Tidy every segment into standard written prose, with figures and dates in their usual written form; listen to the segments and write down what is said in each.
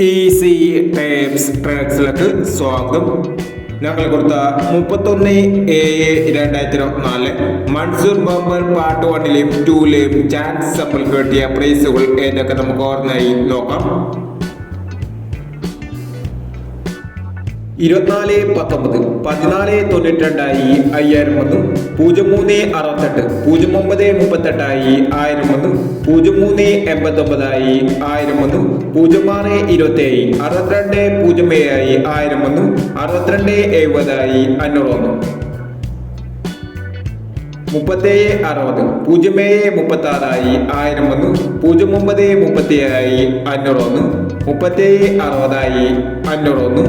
Easy types ട്രാക്സിലേക്ക് സ്വാഗതം. ഞങ്ങൾ കൊടുത്ത 31/7/2024 മൺസൂർ ബമ്പർ പാർട്ട് 1ലെയും 2ലെയും ചാൻസ് സമ്പിൾ കിട്ടിയ പ്രൈസുകൾ ഏതൊക്കെ നമുക്ക് ഓർമ്മയായി നോക്കാം. 24/19 14.92 5000 വന്നു. 03/68 09/38 1000 വന്നു. 03/89 1000 വന്നു. 06/27 62/07 1000 വന്നു. 62/70 500 വന്നു. 37/60 07/36 1000 വന്നു. 09/37 500 വന്നു. 37/60 500 വന്നു.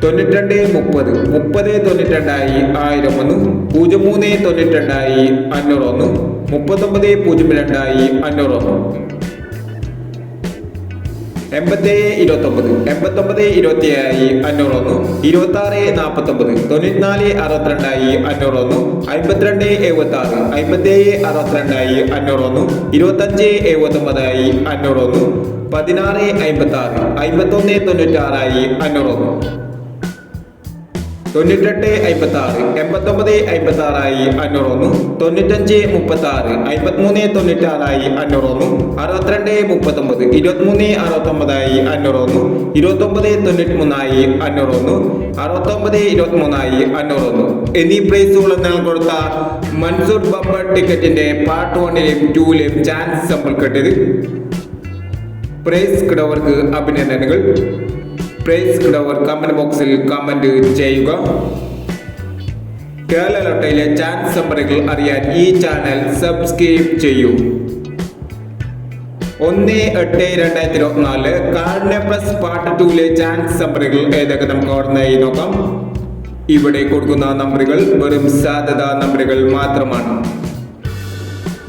92/30 30/92 1000 വന്നു. 03/92 500 വന്നു. 39/02 500 വന്നു. 87/29 89/27 500 വന്നു. 26/49 94/62 500 വന്നു. 52/76 57/62 500 വന്നു. 25/79 500 വന്നു. 16/56 51/96 500 വന്നു. 98/56 89/56 500 വന്നു. 95/36 53/96 500 വന്നു. 62/39 23/69 500 വന്നു. 29/93 500 വന്നു. 69/23 500 വന്നു. എന്നീ പ്രൈസുകൾ എന്നാൽ കൊടുത്ത മൺസൂർ ബമ്പർ ടിക്കറ്റിന്റെ പാർട്ട് 1ലെയും 2ലെയും ചാൻസ് സമ്പിൾ കിട്ടിയത്. പ്രൈസ് കിടവർക്ക് അഭിനന്ദനങ്ങൾ. പ്രൈസ് കിടവർ കമന്റ് ബോക്സിൽ കമന്റ് ചെയ്യുക. കേരള ലോട്ടറിയിലെ ചാൻസ് നമ്പറുകൾ അറിയാൻ ഈ ചാനൽ സബ്സ്ക്രൈബ് ചെയ്യൂ. 1/8/2024 കാർഡിനെ പ്ലസ് പാർട്ട് 2ലെ ചാൻസ് നമ്പറുകൾ ഏതൊക്കെ നമുക്ക് ഓർമ്മയായി നോക്കാം. ഇവിടെ കൊടുക്കുന്ന നമ്പറുകൾ വെറും സാധ്യത നമ്പറുകൾ മാത്രമാണ്.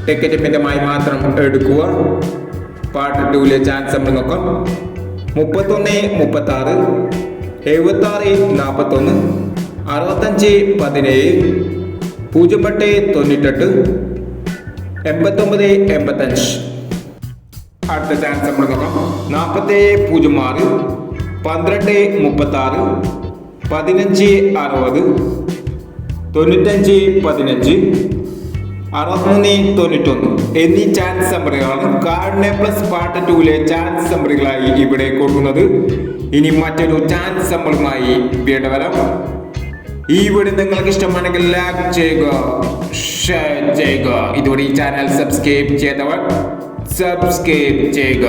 ടിക്കറ്റ് മിതമായി മാത്രം എടുക്കുക. പാർട്ട് 2ലെ ചാൻസ് നമ്പർ നോക്കാം. 31/36 76/41 65/17 08/98 89/85. അടുത്ത ചാൻസ് നമ്മൾ നോക്കാം. 47/06 12/36 15/60 95/15 63/91 എന്നീ ചാൻസ് നമ്പറുകളാണ് കാർഡിനെ പ്ലസ് പാർട്ട് 2ലെ ചാൻസ് നമ്പറുകളായി ഇവിടെ കൊടുക്കുന്നത്. ഇനി മറ്റൊരു ചാൻസ് നമ്പറുമായി വീണ്ടും വരാം. ഈ വീഡിയോ നിങ്ങൾക്ക് ഇഷ്ടമാണെങ്കിൽ ലൈക്ക് ചെയ്യുക, ഷെയർ ചെയ്യുക. ഇതുവരെ ഈ ചാനൽ സബ്സ്ക്രൈബ് ചെയ്തവർ സബ്സ്ക്രൈബ് ചെയ്യുക.